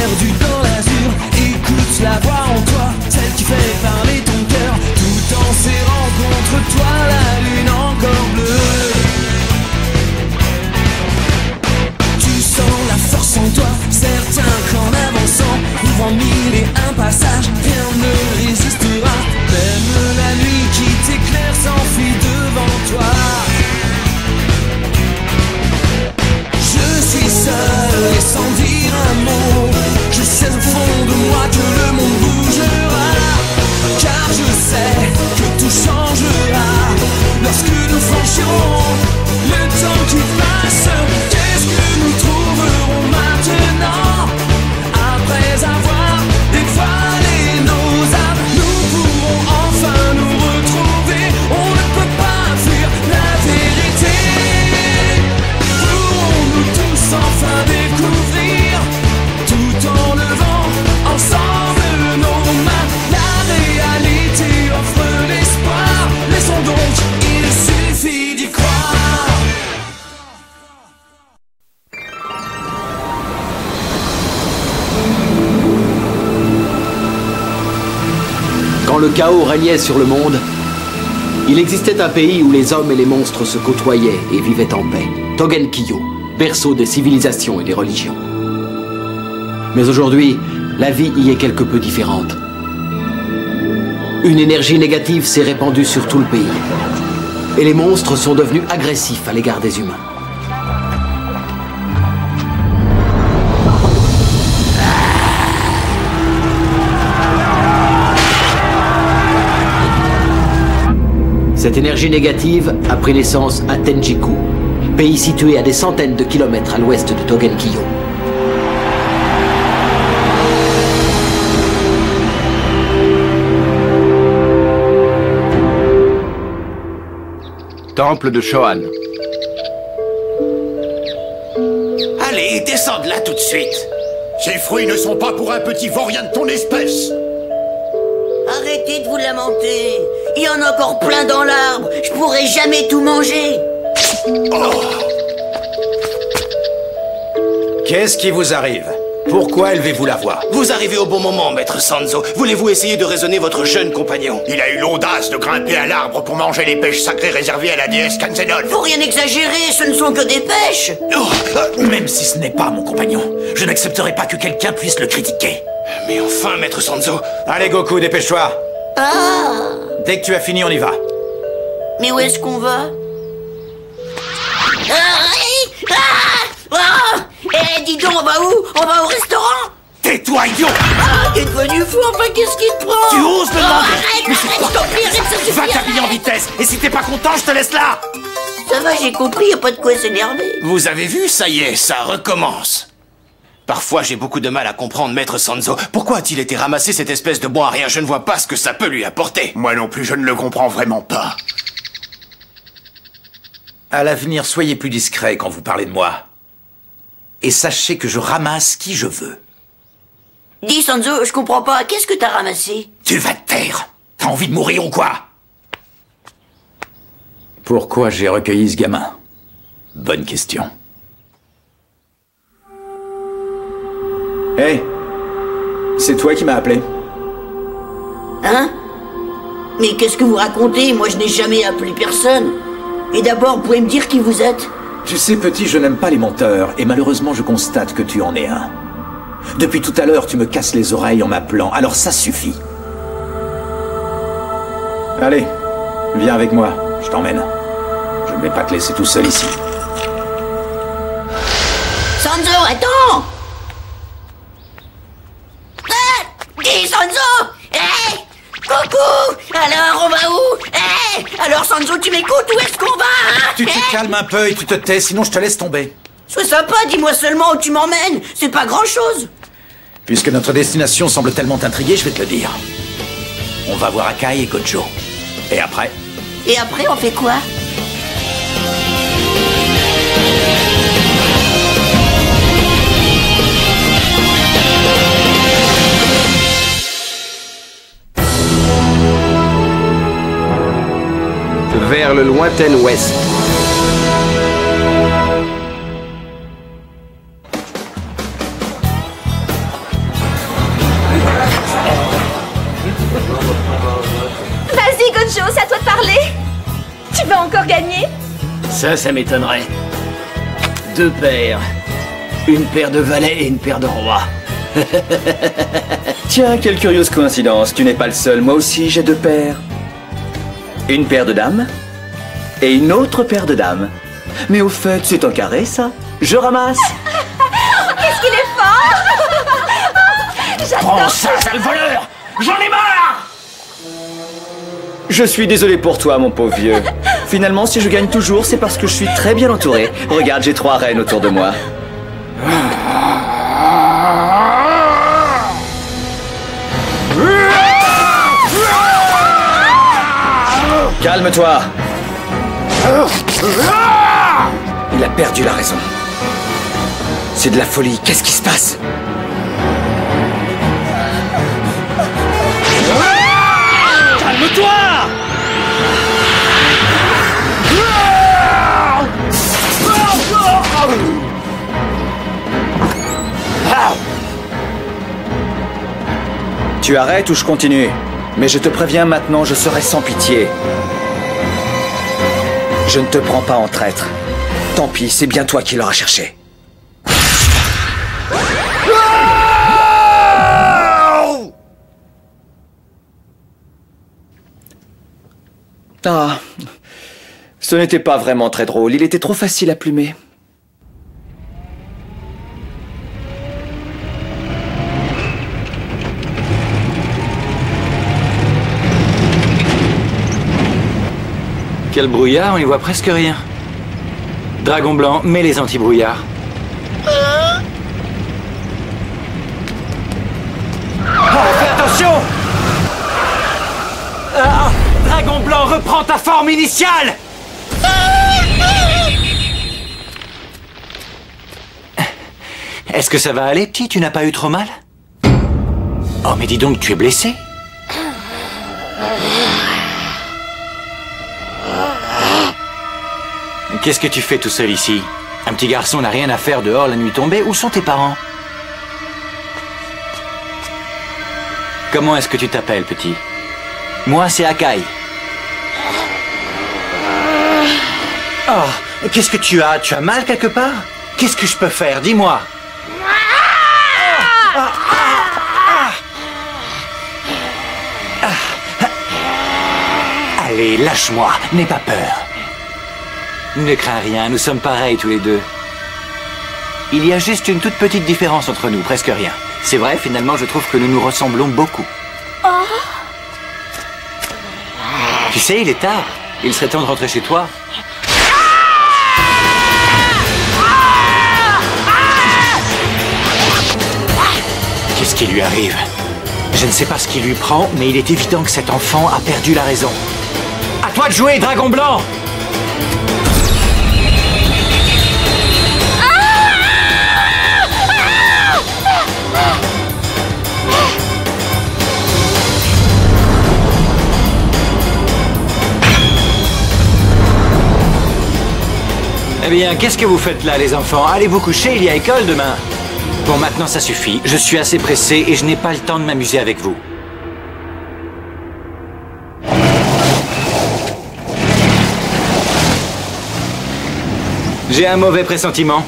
perdu dans l'azur. Écoute la voix en toi, celle qui fait parler ton cœur, tout en serrant contre toi la lune encore bleue. Tu sens la force en toi, certain qu'en avançant, ouvrant mille et un passages, rien ne résistera. Même la nuit qui t'éclaire s'enfuit devant toi. Je suis seul et sans dire un mot, je sais au fond de moi que le monde bougera, car je sais que tout changera lorsque nous franchirons le temps qui passe. Qu'est-ce que nous trouverons maintenant après avoir dévoilé nos âmes? Nous pourrons enfin nous retrouver, on ne peut pas fuir la vérité. Pourrons-nous tous enfin découvrir, tout en levant ensemble nos mains, la réalité offre l'espoir. Laissons donc, il suffit d'y croire. Quand le chaos régnait sur le monde, il existait un pays où les hommes et les monstres se côtoyaient et vivaient en paix. Togenkyo, berceau des civilisations et des religions. Mais aujourd'hui, la vie y est quelque peu différente. Une énergie négative s'est répandue sur tout le pays. Et les monstres sont devenus agressifs à l'égard des humains. Cette énergie négative a pris naissance à Tenjiku, pays situé à des centaines de kilomètres à l'ouest de Togenkyo. Temple de Shohan. Allez, descends de là tout de suite. Ces fruits ne sont pas pour un petit vaurien de ton espèce. Arrêtez de vous lamenter. Il y en a encore plein dans l'arbre. Je pourrai jamais tout manger. Oh. Qu'est-ce qui vous arrive? Pourquoi élevez-vous la voix? Vous arrivez au bon moment, maître Sanzo. Voulez-vous essayer de raisonner votre jeune compagnon? Il a eu l'audace de grimper à l'arbre pour manger les pêches sacrées réservées à la déesse Kanzenon. Faut rien exagérer, ce ne sont que des pêches. Même si ce n'est pas mon compagnon, je n'accepterai pas que quelqu'un puisse le critiquer. Mais enfin, maître Sanzo. Allez, Goku, dépêche-toi. Ah! Dès que tu as fini, on y va. Mais où est-ce qu'on va? Eh, dis donc, on va où? On va au restaurant? Tais-toi, idiot! Ah, t'es devenu fou, enfin, qu'est-ce qui te prend? Tu oses me demander? Arrête, je t'en prie, arrête, ça suffit. Va t'habiller en vitesse, et si t'es pas content, je te laisse là. Ça va, j'ai compris, y a pas de quoi s'énerver. Vous avez vu, ça y est, ça recommence. Parfois, j'ai beaucoup de mal à comprendre maître Sanzo. Pourquoi a-t-il été ramassé cette espèce de bon à rien? Je ne vois pas ce que ça peut lui apporter. Moi non plus, je ne le comprends vraiment pas. À l'avenir, soyez plus discret quand vous parlez de moi. Et sachez que je ramasse qui je veux. Dis, Sanzo, je comprends pas, qu'est-ce que t'as ramassé? Tu vas te taire. T'as envie de mourir ou quoi? Pourquoi j'ai recueilli ce gamin? Bonne question. Hey, c'est toi qui m'as appelé. Hein? Mais qu'est-ce que vous racontez? Moi, je n'ai jamais appelé personne. Et d'abord, vous pouvez me dire qui vous êtes? Tu sais, petit, je n'aime pas les menteurs, et malheureusement, je constate que tu en es un. Depuis tout à l'heure, tu me casses les oreilles en m'appelant, alors ça suffit. Allez, viens avec moi, je t'emmène. Je ne vais pas te laisser tout seul ici. Sanzo, attends! Dis, Sanzo! Hé! Coucou! Alors, on va où? Hé! Alors, Sanzo, tu m'écoutes? Où est-ce qu'on va, hein? Tu te calmes un peu et tu te tais, sinon je te laisse tomber. Sois sympa, dis-moi seulement où tu m'emmènes. C'est pas grand-chose. Puisque notre destination semble tellement t'intriguer, je vais te le dire. On va voir Akai et Gojo. Et après? Et après, on fait quoi? Vers le lointain ouest. Ça m'étonnerait. 2 paires. Une paire de valets et une paire de rois. Tiens, quelle curieuse coïncidence, tu n'es pas le seul, moi aussi j'ai 2 paires. Une paire de dames et une autre paire de dames. Mais au fait, c'est un carré ça. Je ramasse. Qu'est-ce qu'il est fort! Prends ça, sale voleur! J'en ai marre! Je suis désolé pour toi, mon pauvre vieux. Finalement, si je gagne toujours, c'est parce que je suis très bien entouré. Regarde, j'ai 3 reines autour de moi. Calme-toi. Il a perdu la raison. C'est de la folie. Qu'est-ce qui se passe? Calme-toi! Tu arrêtes ou je continue? Mais je te préviens maintenant, je serai sans pitié. Je ne te prends pas en traître. Tant pis, c'est bien toi qui l'auras cherché. Ah, ce n'était pas vraiment très drôle, il était trop facile à plumer. Quel brouillard, on y voit presque rien. Dragon blanc, mets les anti-brouillards. Oh, fais attention! Ah, Dragon blanc, reprends ta forme initiale! Est-ce que ça va aller, petit? Tu n'as pas eu trop mal? Oh, mais dis donc, tu es blessé? Qu'est-ce que tu fais tout seul ici? Un petit garçon n'a rien à faire dehors la nuit tombée. Où sont tes parents? Comment est-ce que tu t'appelles, petit? Moi, c'est Akai. Oh, qu'est-ce que tu as? Tu as mal quelque part? Qu'est-ce que je peux faire? Dis-moi. Allez, lâche-moi. N'aie pas peur. Ne crains rien, nous sommes pareils tous les deux. Il y a juste une toute petite différence entre nous, presque rien. C'est vrai, finalement, je trouve que nous nous ressemblons beaucoup. Oh. Tu sais, il est tard. Il serait temps de rentrer chez toi. Qu'est-ce qui lui arrive? Je ne sais pas ce qui lui prend, mais il est évident que cet enfant a perdu la raison. À toi de jouer, Dragon Blanc! Eh bien, qu'est-ce que vous faites là, les enfants? Allez vous coucher, il y a école demain. Bon, maintenant ça suffit. Je suis assez pressé et je n'ai pas le temps de m'amuser avec vous. J'ai un mauvais pressentiment.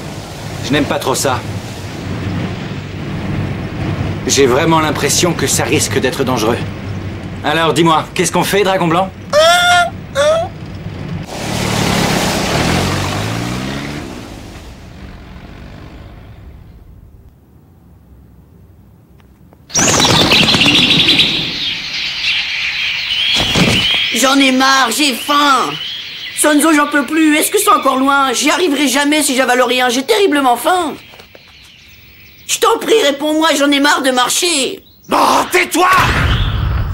Je n'aime pas trop ça. J'ai vraiment l'impression que ça risque d'être dangereux. Alors, dis-moi, qu'est-ce qu'on fait, Dragon Blanc? J'en ai marre, j'ai faim. Sonzo, j'en peux plus. Est-ce que c'est encore loin? J'y arriverai jamais si j'avale rien. J'ai terriblement faim. Je t'en prie, réponds-moi, j'en ai marre de marcher. Oh, tais-toi!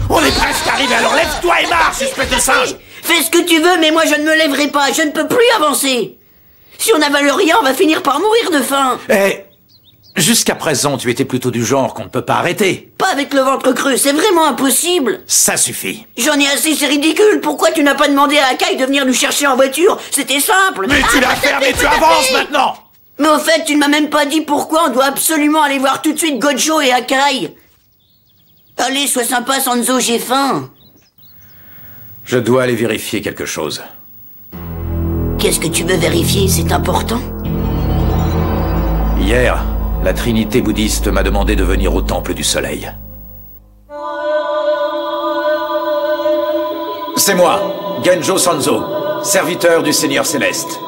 On est presque arrivé, alors lève-toi et marche, espèce de singe! Fais ce que tu veux, mais moi je ne me lèverai pas. Je ne peux plus avancer. Si on n'avale rien, on va finir par mourir de faim. Eh, jusqu'à présent, tu étais plutôt du genre qu'on ne peut pas arrêter. Pas avec le ventre creux, c'est vraiment impossible. Ça suffit. J'en ai assez, c'est ridicule. Pourquoi tu n'as pas demandé à Akai de venir nous chercher en voiture? C'était simple. Mais tu l'as fermé, tu avances maintenant! Mais au fait, tu ne m'as même pas dit pourquoi on doit absolument aller voir tout de suite Gojo et Akai. Allez, sois sympa, Sanzo, j'ai faim. Je dois aller vérifier quelque chose. Qu'est-ce que tu veux vérifier? C'est important? Hier, la Trinité bouddhiste m'a demandé de venir au Temple du Soleil. C'est moi, Genjo Sanzo, serviteur du Seigneur Céleste.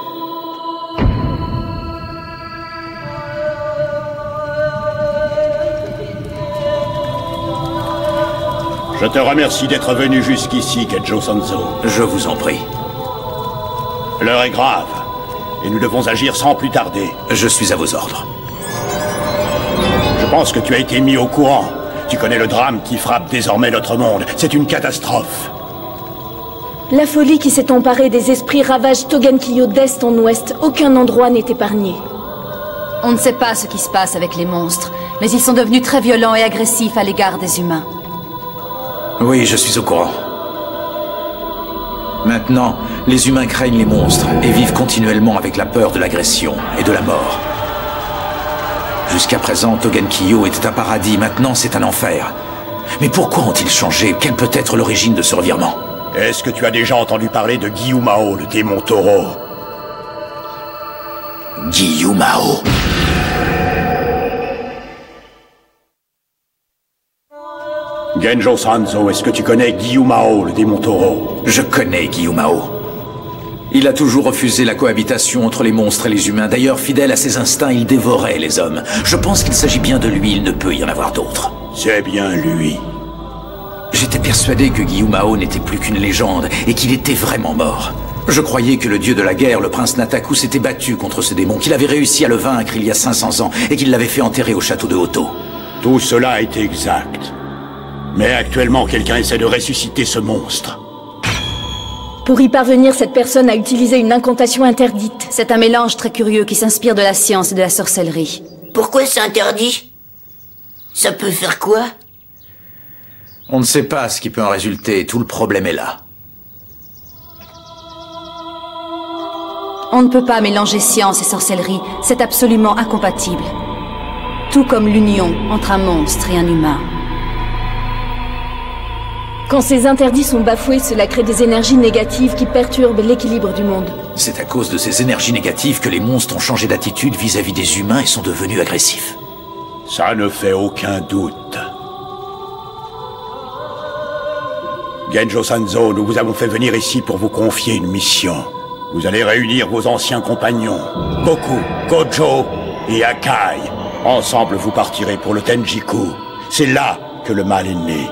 Je te remercie d'être venu jusqu'ici, Genjo Sanzo. Je vous en prie. L'heure est grave, et nous devons agir sans plus tarder. Je suis à vos ordres. Je pense que tu as été mis au courant. Tu connais le drame qui frappe désormais notre monde. C'est une catastrophe. La folie qui s'est emparée des esprits ravage Togenkyo d'est en ouest. Aucun endroit n'est épargné. On ne sait pas ce qui se passe avec les monstres, mais ils sont devenus très violents et agressifs à l'égard des humains. Oui, je suis au courant. Maintenant, les humains craignent les monstres et vivent continuellement avec la peur de l'agression et de la mort. Jusqu'à présent, Togenkyo était un paradis, maintenant c'est un enfer. Mais pourquoi ont-ils changé? Quelle peut être l'origine de ce revirement? Est-ce que tu as déjà entendu parler de Gyumao, le démon taureau? Gyumao. Genjo Sanzo, est-ce que tu connais Gyumao, le démon taureau? Je connais Gyumao. Il a toujours refusé la cohabitation entre les monstres et les humains. D'ailleurs, fidèle à ses instincts, il dévorait les hommes. Je pense qu'il s'agit bien de lui, il ne peut y en avoir d'autre. C'est bien lui. J'étais persuadé que Gyumao n'était plus qu'une légende et qu'il était vraiment mort. Je croyais que le dieu de la guerre, le prince Nataku, s'était battu contre ce démon, qu'il avait réussi à le vaincre il y a 500 ans et qu'il l'avait fait enterrer au château de Hoto. Tout cela est exact. Mais actuellement, quelqu'un essaie de ressusciter ce monstre. Pour y parvenir, cette personne a utilisé une incantation interdite. C'est un mélange très curieux qui s'inspire de la science et de la sorcellerie. Pourquoi c'est interdit? Ça peut faire quoi? On ne sait pas ce qui peut en résulter, tout le problème est là. On ne peut pas mélanger science et sorcellerie, c'est absolument incompatible. Tout comme l'union entre un monstre et un humain. Quand ces interdits sont bafoués, cela crée des énergies négatives qui perturbent l'équilibre du monde. C'est à cause de ces énergies négatives que les monstres ont changé d'attitude vis-à-vis des humains et sont devenus agressifs. Ça ne fait aucun doute. Genjo Sanzo, nous vous avons fait venir ici pour vous confier une mission. Vous allez réunir vos anciens compagnons, Goku, Gojo et Akai. Ensemble, vous partirez pour le Tenjiku. C'est là que le mal est né.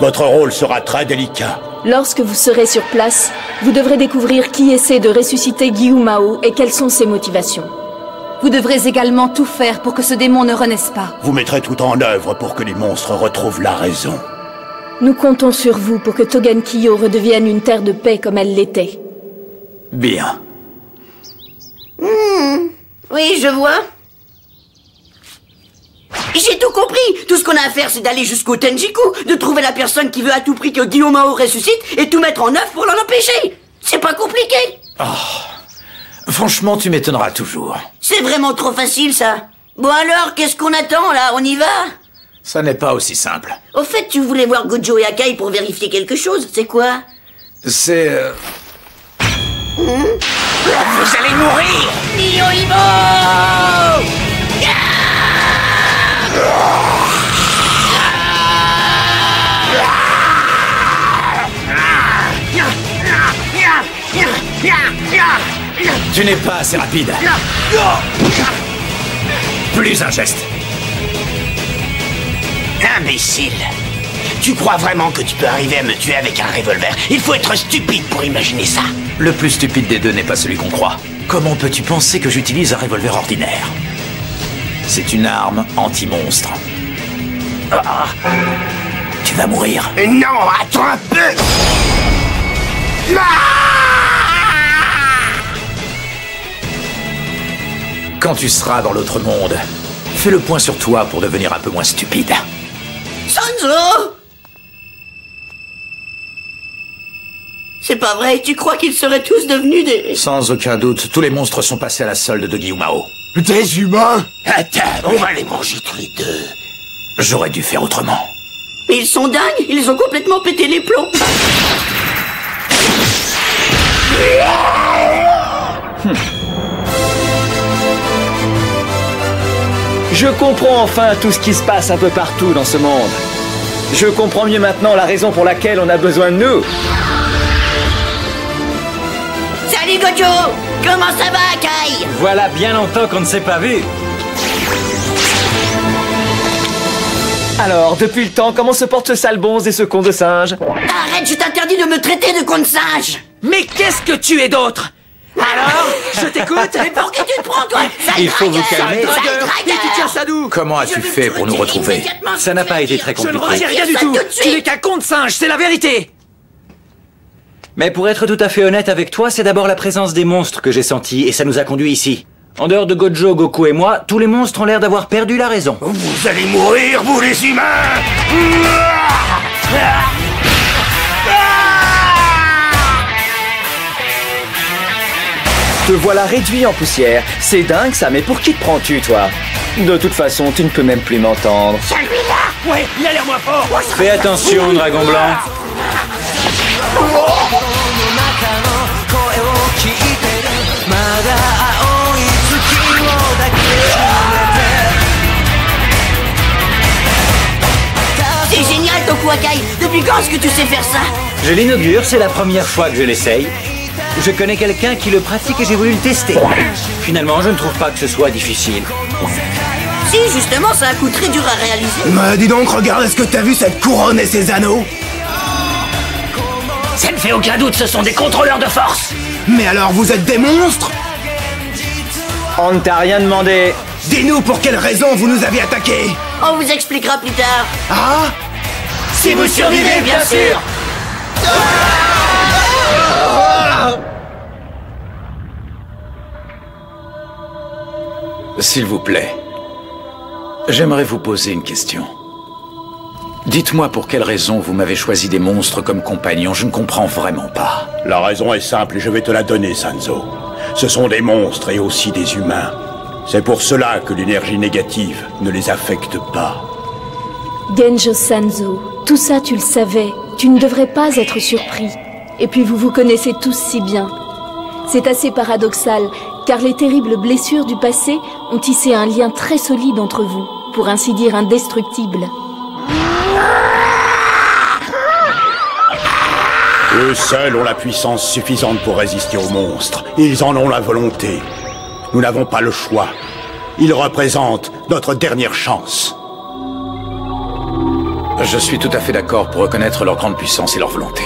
Votre rôle sera très délicat. Lorsque vous serez sur place, vous devrez découvrir qui essaie de ressusciter Gyumao et quelles sont ses motivations. Vous devrez également tout faire pour que ce démon ne renaisse pas. Vous mettrez tout en œuvre pour que les monstres retrouvent la raison. Nous comptons sur vous pour que Togenkyo redevienne une terre de paix comme elle l'était. Bien. Oui, je vois. J'ai tout compris. Tout ce qu'on a à faire, c'est d'aller jusqu'au Tenjiku, de trouver la personne qui veut à tout prix que Gyumao ressuscite et tout mettre en œuvre pour l'en empêcher. C'est pas compliqué. Oh. Franchement, tu m'étonneras toujours. C'est vraiment trop facile, ça. Bon alors, qu'est-ce qu'on attend, là? On y va? Ça n'est pas aussi simple. Au fait, tu voulais voir Gojo et Akai pour vérifier quelque chose, c'est quoi? C'est... Vous allez mourir! Niohimo! Tu n'es pas assez rapide. Plus un geste. Imbécile! Tu crois vraiment que tu peux arriver à me tuer avec un revolver? Il faut être stupide pour imaginer ça. Le plus stupide des deux n'est pas celui qu'on croit. Comment peux-tu penser que j'utilise un revolver ordinaire? C'est une arme anti-monstre. Ah, tu vas mourir. Non, attends un peu! Quand tu seras dans l'autre monde, fais le point sur toi pour devenir un peu moins stupide. Sanzo! C'est pas vrai, tu crois qu'ils seraient tous devenus des... Sans aucun doute, tous les monstres sont passés à la solde de Gyumao. Des humains? Attends, on va les manger tous les deux. J'aurais dû faire autrement. Mais ils sont dingues, ils ont complètement pété les plombs. Je comprends enfin tout ce qui se passe un peu partout dans ce monde. Je comprends mieux maintenant la raison pour laquelle on a besoin de nous. Salut Gojo! Comment ça va, Kai? Voilà bien longtemps qu'on ne s'est pas vu. Alors, depuis le temps, comment se porte ce sale bonze et ce con de singe? Arrête, je t'interdis de me traiter de con de singe! Mais qu'est-ce que tu es d'autre? Alors, je t'écoute. Mais pour qui tu te prends, toi? Il faut vous calmer. Et tu tiens ça d'où? Comment as-tu fait pour nous retrouver? Ça n'a pas été très Je ne compliqué. retiens rien du tout. Tu n'es qu'un con de singe, c'est la vérité. Mais pour être tout à fait honnête avec toi, c'est d'abord la présence des monstres que j'ai senti et ça nous a conduits ici. En dehors de Gojo, Goku et moi, tous les monstres ont l'air d'avoir perdu la raison. Vous allez mourir, vous les humains! Te voilà réduit en poussière. C'est dingue ça, mais pour qui te prends-tu, toi? De toute façon, tu ne peux même plus m'entendre. Celui-là! Ouais, il a l'air moins fort. Fais attention, Dragon Blanc. C'est génial, Tokuakai! Depuis quand est-ce que tu sais faire ça? Je l'inaugure, c'est la première fois que je l'essaye. Je connais quelqu'un qui le pratique et j'ai voulu le tester. Finalement, je ne trouve pas que ce soit difficile. Si, justement, c'est un coup très dur à réaliser. Mais dis donc, regarde, est-ce que t'as vu cette couronne et ces anneaux? Ça ne fait aucun doute, ce sont des contrôleurs de force. Mais alors, vous êtes des monstres? On ne t'a rien demandé. Dis-nous pour quelle raison vous nous avez attaqués. On vous expliquera plus tard. Ah? Si vous survivez, bien sûr. S'il vous plaît, j'aimerais vous poser une question. Dites-moi pour quelle raison vous m'avez choisi des monstres comme compagnons, je ne comprends vraiment pas. La raison est simple et je vais te la donner, Sanzo. Ce sont des monstres et aussi des humains. C'est pour cela que l'énergie négative ne les affecte pas. Genjo Sanzo, tout ça tu le savais. Tu ne devrais pas être surpris. Et puis vous vous connaissez tous si bien. C'est assez paradoxal, car les terribles blessures du passé ont tissé un lien très solide entre vous, pour ainsi dire indestructible. Eux seuls ont la puissance suffisante pour résister aux monstres. Ils en ont la volonté. Nous n'avons pas le choix. Ils représentent notre dernière chance. Je suis tout à fait d'accord pour reconnaître leur grande puissance et leur volonté.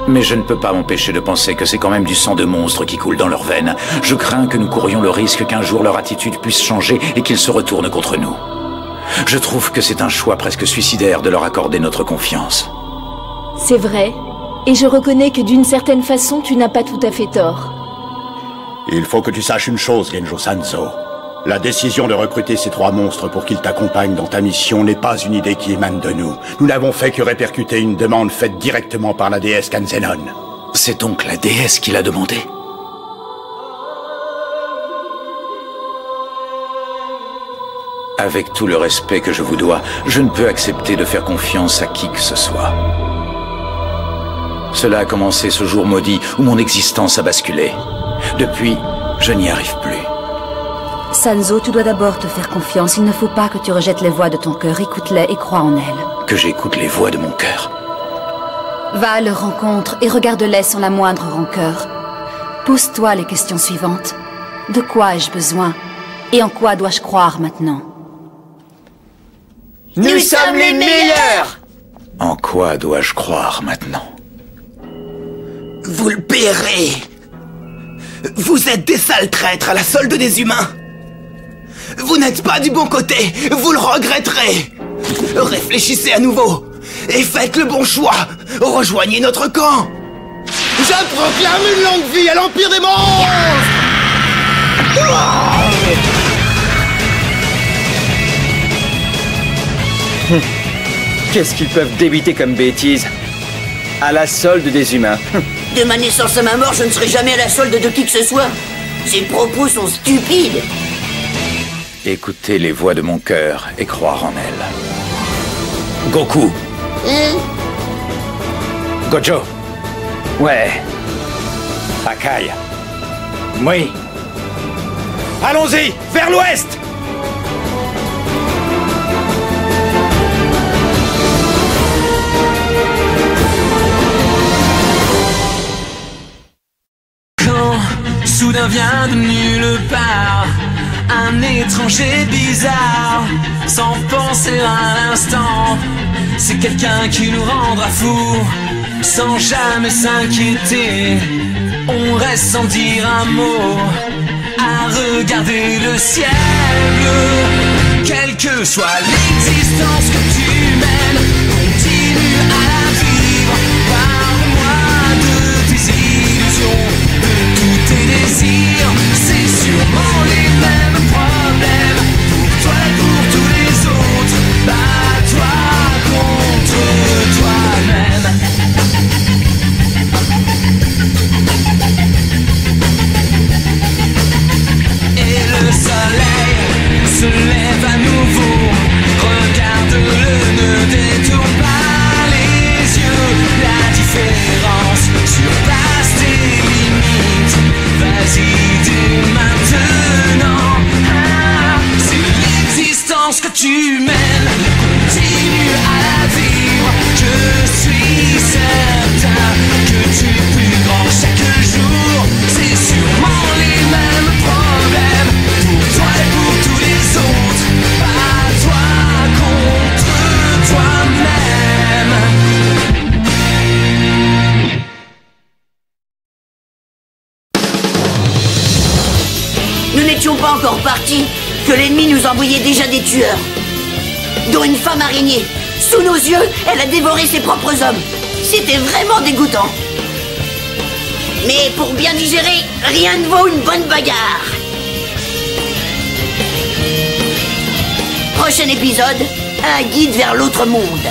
Mais je ne peux pas m'empêcher de penser que c'est quand même du sang de monstre qui coule dans leurs veines. Je crains que nous courions le risque qu'un jour leur attitude puisse changer et qu'ils se retournent contre nous. Je trouve que c'est un choix presque suicidaire de leur accorder notre confiance. C'est vrai, et je reconnais que d'une certaine façon tu n'as pas tout à fait tort. Il faut que tu saches une chose, Genjo Sanzo. La décision de recruter ces 3 monstres pour qu'ils t'accompagnent dans ta mission n'est pas une idée qui émane de nous. Nous n'avons fait que répercuter une demande faite directement par la déesse Kanzenon. C'est donc la déesse qui l'a demandé? Avec tout le respect que je vous dois, je ne peux accepter de faire confiance à qui que ce soit. Cela a commencé ce jour maudit où mon existence a basculé. Depuis, je n'y arrive plus. Sanzo, tu dois d'abord te faire confiance. Il ne faut pas que tu rejettes les voix de ton cœur. Écoute-les et crois en elles. Que j'écoute les voix de mon cœur. Va à leur rencontre et regarde-les sans la moindre rancœur. Pose-toi les questions suivantes. De quoi ai-je besoin? Et en quoi dois-je croire maintenant? Nous sommes les meilleurs! En quoi dois-je croire maintenant? Vous le paierez. Vous êtes des sales traîtres à la solde des humains. Vous n'êtes pas du bon côté, vous le regretterez. Réfléchissez à nouveau et faites le bon choix. Rejoignez notre camp. Je proclame une longue vie à l'Empire des monstres. Qu'est-ce qu'ils peuvent débiter comme bêtises? À la solde des humains. De ma naissance à ma mort, je ne serai jamais à la solde de qui que ce soit. Ces propos sont stupides. Écouter les voix de mon cœur et croire en elles. Goku. Gojo. Ouais. Akai. Oui. Allons-y, vers l'ouest! Quand soudain vient de nulle part un étranger bizarre, sans penser à l'instant, c'est quelqu'un qui nous rendra fous, sans jamais s'inquiéter. On reste sans dire un mot, à regarder le ciel bleu. Quelle que soit l'existence que tu mènes, continue à la vivre. Parle-moi de tes illusions, de tous tes désirs. C'est sûrement les mêmes problèmes pour toi et pour tous les autres. Bats-toi contre toi-même. Et le soleil se lève à nouveau. Regarde-le, ne détourne pas les yeux. La différence surpasse tes limites. Vas-y dès maintenant. C'est l'existence que tu mènes. Continue à la vivre. Je suis certain que tu es plus grand chaque jour. C'est sûrement les mêmes problèmes pour toi et pour tous les autres. Bats-toi contre toi-même. Nous n'étions pas encore partis que l'ennemi nous envoyait déjà des tueurs, dont une femme araignée. Sous nos yeux, elle a dévoré ses propres hommes. C'était vraiment dégoûtant. Mais pour bien digérer, rien ne vaut une bonne bagarre. Prochain épisode, un guide vers l'autre monde.